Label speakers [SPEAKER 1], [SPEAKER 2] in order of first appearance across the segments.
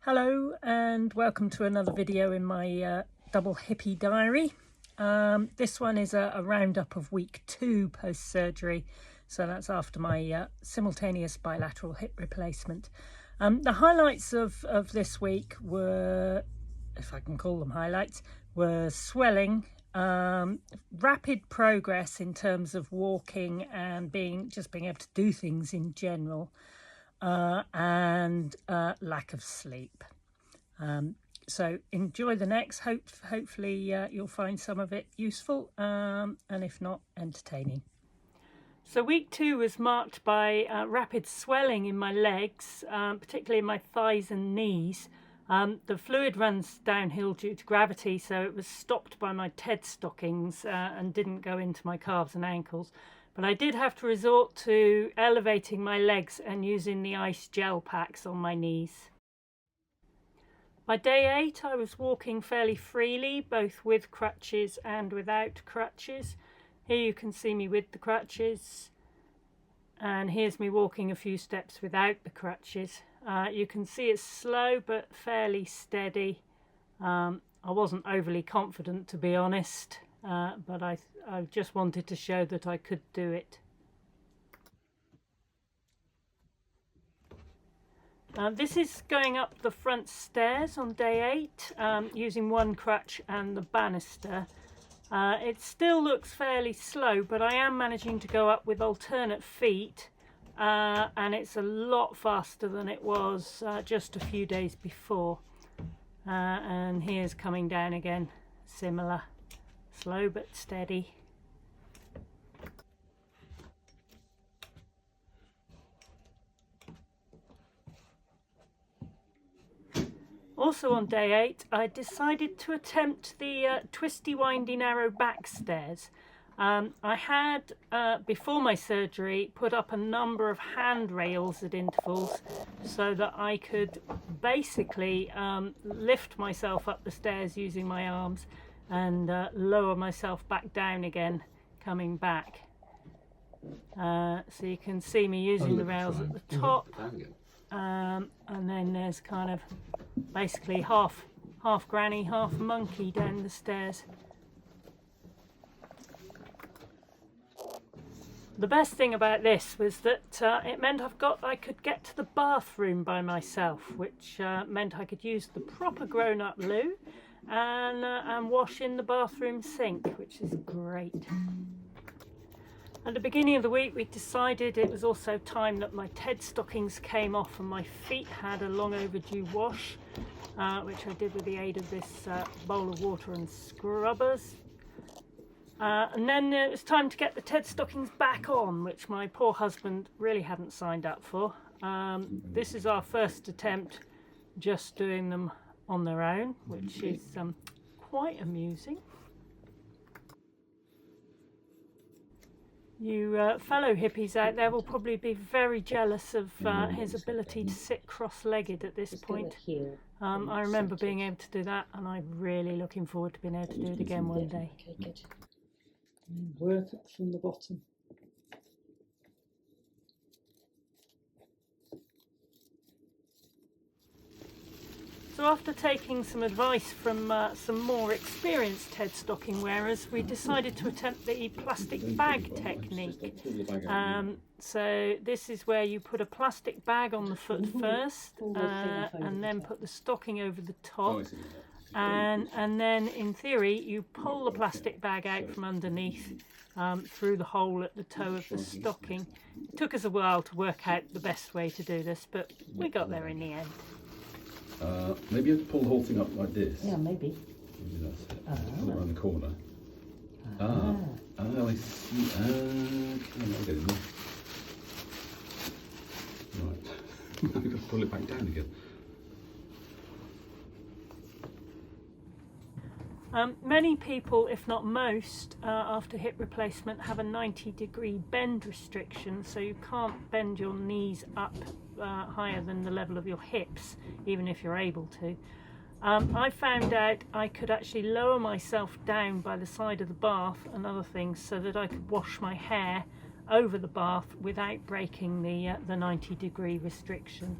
[SPEAKER 1] Hello and welcome to another video in my double hippie diary. This one is a roundup of week 2 post-surgery, so that's after my simultaneous bilateral hip replacement. The highlights of this week were, if I can call them highlights, were swelling, rapid progress in terms of walking and being able to do things in general, and lack of sleep. So enjoy the next. Hopefully you'll find some of it useful, and if not, entertaining. So week 2 was marked by rapid swelling in my legs, particularly in my thighs and knees. The fluid runs downhill due to gravity, so it was stopped by my TED stockings and didn't go into my calves and ankles. But I did have to resort to elevating my legs and using the ice gel packs on my knees. By day 8, I was walking fairly freely, both with crutches and without crutches. Here you can see me with the crutches, and here's me walking a few steps without the crutches. You can see it's slow but fairly steady. I wasn't overly confident, to be honest, but I just wanted to show that I could do it. This is going up the front stairs on day 8, using one crutch and the banister. It still looks fairly slow, but I am managing to go up with alternate feet, and it's a lot faster than it was just a few days before. And here's coming down again, similar, slow but steady. Also on day 8, I decided to attempt the twisty, windy, narrow back stairs. I had, before my surgery, put up a number of handrails at intervals so that I could basically lift myself up the stairs using my arms and lower myself back down again coming back. So you can see me using the rails at the top, and then there's kind of basically half granny, half monkey down the stairs. The best thing about this was that it meant I could get to the bathroom by myself, which meant I could use the proper grown-up loo and wash in the bathroom sink, which is great. At the beginning of the week, we decided it was also time that my TED stockings came off and my feet had a long overdue wash, which I did with the aid of this bowl of water and scrubbers. And then it was time to get the TED stockings back on, which my poor husband really hadn't signed up for. This is our first attempt just doing them on their own, which is quite amusing. You fellow hippies out there will probably be very jealous of his ability to sit cross-legged at this point. I remember being able to do that, and I'm really looking forward to being able to do it again one day.
[SPEAKER 2] Okay, good. Work up from the bottom.
[SPEAKER 1] So after taking some advice from some more experienced TED stocking wearers, we decided to attempt the plastic bag technique. So this is where you put a plastic bag on the foot first, and then put the stocking over the top, and then in theory you pull the plastic bag out from underneath through the hole at the toe of the stocking. It took us a while to work out the best way to do this, but we got there in the end.
[SPEAKER 3] Maybe you have to pull the whole thing up like this.
[SPEAKER 2] Yeah, maybe.
[SPEAKER 3] Maybe that's it. Pull it around the corner. I see. I get it now. Right. Now we've got to pull it back down again.
[SPEAKER 1] Many people, if not most, after hip replacement have a 90-degree bend restriction, so you can't bend your knees up higher than the level of your hips, even if you're able to. I found out I could actually lower myself down by the side of the bath and other things so that I could wash my hair over the bath without breaking the 90-degree restriction.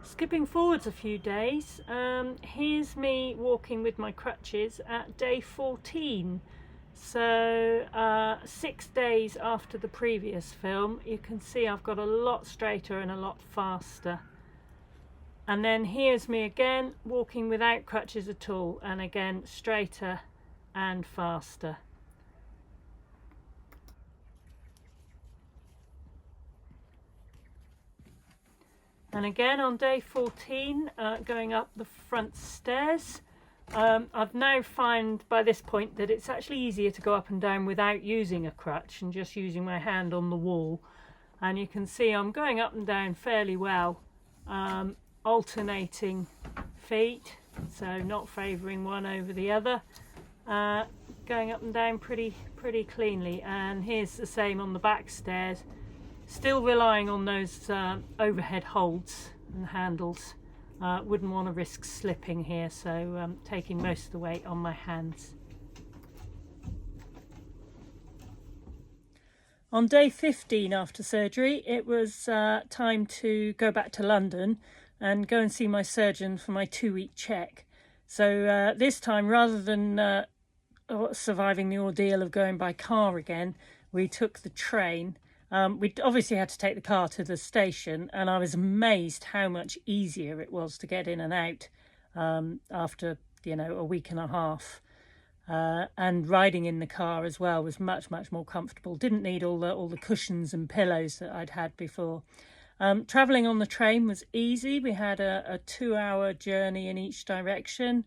[SPEAKER 1] skipping forwards a few days, here's me walking with my crutches at day 14. So 6 days after the previous film. You can see I've got a lot straighter and a lot faster. And then here's me again walking without crutches at all, and again straighter and faster. And again on day 14, going up the front stairs. I've now found by this point that it's actually easier to go up and down without using a crutch and just using my hand on the wall. And you can see I'm going up and down fairly well, alternating feet, so not favouring one over the other, going up and down pretty cleanly. And here's the same on the back stairs, still relying on those overhead holds and handles. Wouldn't want to risk slipping here, so taking most of the weight on my hands. On day 15 after surgery, it was time to go back to London and go and see my surgeon for my 2-week check. So this time, rather than surviving the ordeal of going by car again, we took the train. We obviously had to take the car to the station, and I was amazed how much easier it was to get in and out after, a week and a half. And riding in the car as well was much more comfortable. Didn't need all the cushions and pillows that I'd had before. Travelling on the train was easy. We had a 2-hour journey in each direction.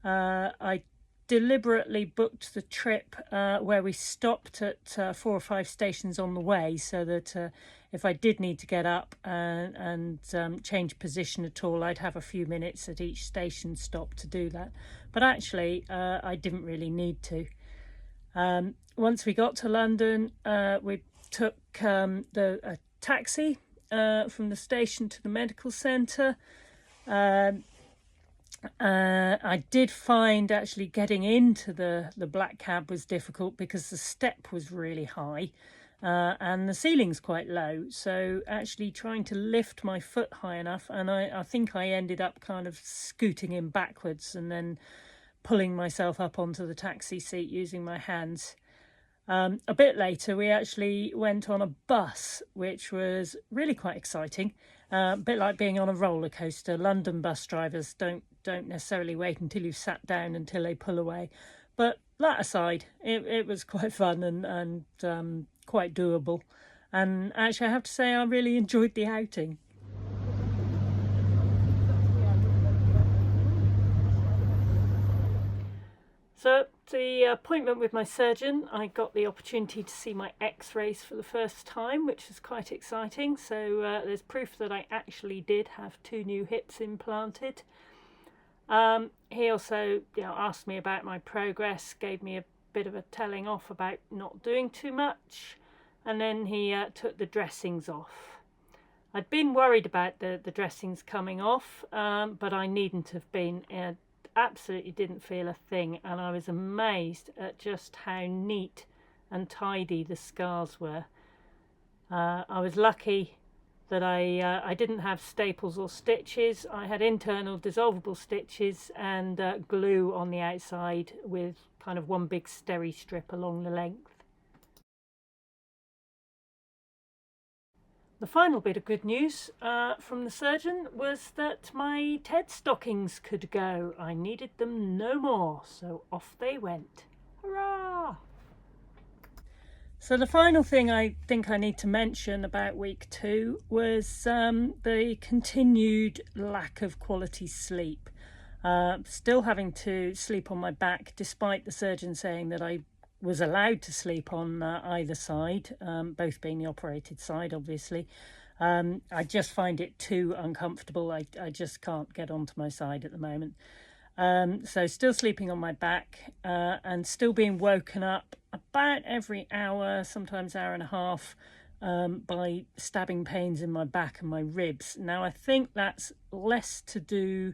[SPEAKER 1] I deliberately booked the trip where we stopped at 4 or 5 stations on the way, so that if I did need to get up and change position at all, I'd have a few minutes at each station stop to do that. But actually I didn't really need to. Once we got to London, we took a taxi from the station to the medical centre. I did find actually getting into the black cab was difficult because the step was really high and the ceiling's quite low. So actually trying to lift my foot high enough, and I think I ended up kind of scooting in backwards and then pulling myself up onto the taxi seat using my hands. A bit later, we actually went on a bus, which was really quite exciting. A bit like being on a roller coaster. London bus drivers don't necessarily wait until you've sat down until they pull away. But that aside, it was quite fun and quite doable. And actually, I have to say, I really enjoyed the outing. So at the appointment with my surgeon, I got the opportunity to see my x-rays for the first time, which was quite exciting. So there's proof that I actually did have 2 new hips implanted. He also asked me about my progress, gave me a bit of a telling off about not doing too much, and then he took the dressings off. I'd been worried about the dressings coming off, but I needn't have been. Absolutely didn't feel a thing, and I was amazed at just how neat and tidy the scars were. I was lucky that I didn't have staples or stitches. I had internal dissolvable stitches and glue on the outside with kind of one big steri strip along the length. The final bit of good news from the surgeon was that my TED stockings could go. I needed them no more, so off they went. Hurrah! So the final thing I think I need to mention about week 2 was the continued lack of quality sleep. Still having to sleep on my back, despite the surgeon saying that I was allowed to sleep on either side, both being the operated side, obviously. I just find it too uncomfortable. I just can't get onto my side at the moment. So still sleeping on my back and still being woken up about every hour, sometimes hour and a half, by stabbing pains in my back and my ribs. Now, I think that's less to do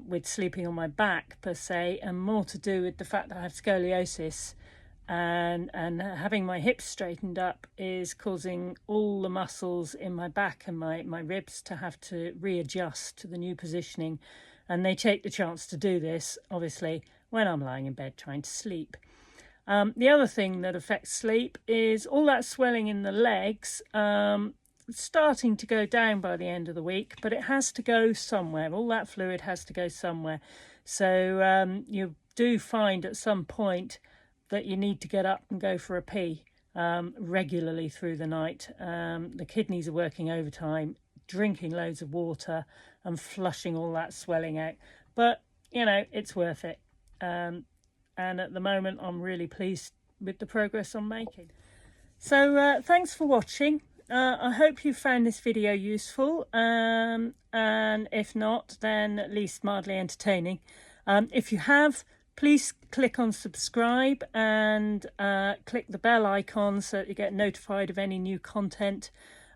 [SPEAKER 1] with sleeping on my back per se, and more to do with the fact that I have scoliosis, and having my hips straightened up is causing all the muscles in my back and my ribs to have to readjust to the new positioning, and they take the chance to do this obviously when I'm lying in bed trying to sleep. The other thing that affects sleep is all that swelling in the legs, starting to go down by the end of the week, but it has to go somewhere. All that fluid has to go somewhere. So you do find at some point that you need to get up and go for a pee regularly through the night. The kidneys are working overtime, drinking loads of water and flushing all that swelling out. But, you know, it's worth it. And at the moment, I'm really pleased with the progress I'm making. So thanks for watching. I hope you found this video useful. And if not, then at least mildly entertaining. If you have, please click on subscribe and click the bell icon so that you get notified of any new content.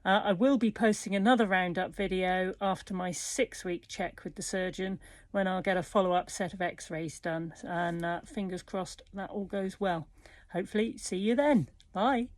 [SPEAKER 1] I will be posting another roundup video after my 6-week check with the surgeon, when I'll get a follow-up set of x-rays done, and fingers crossed that all goes well. Hopefully see you then. Bye.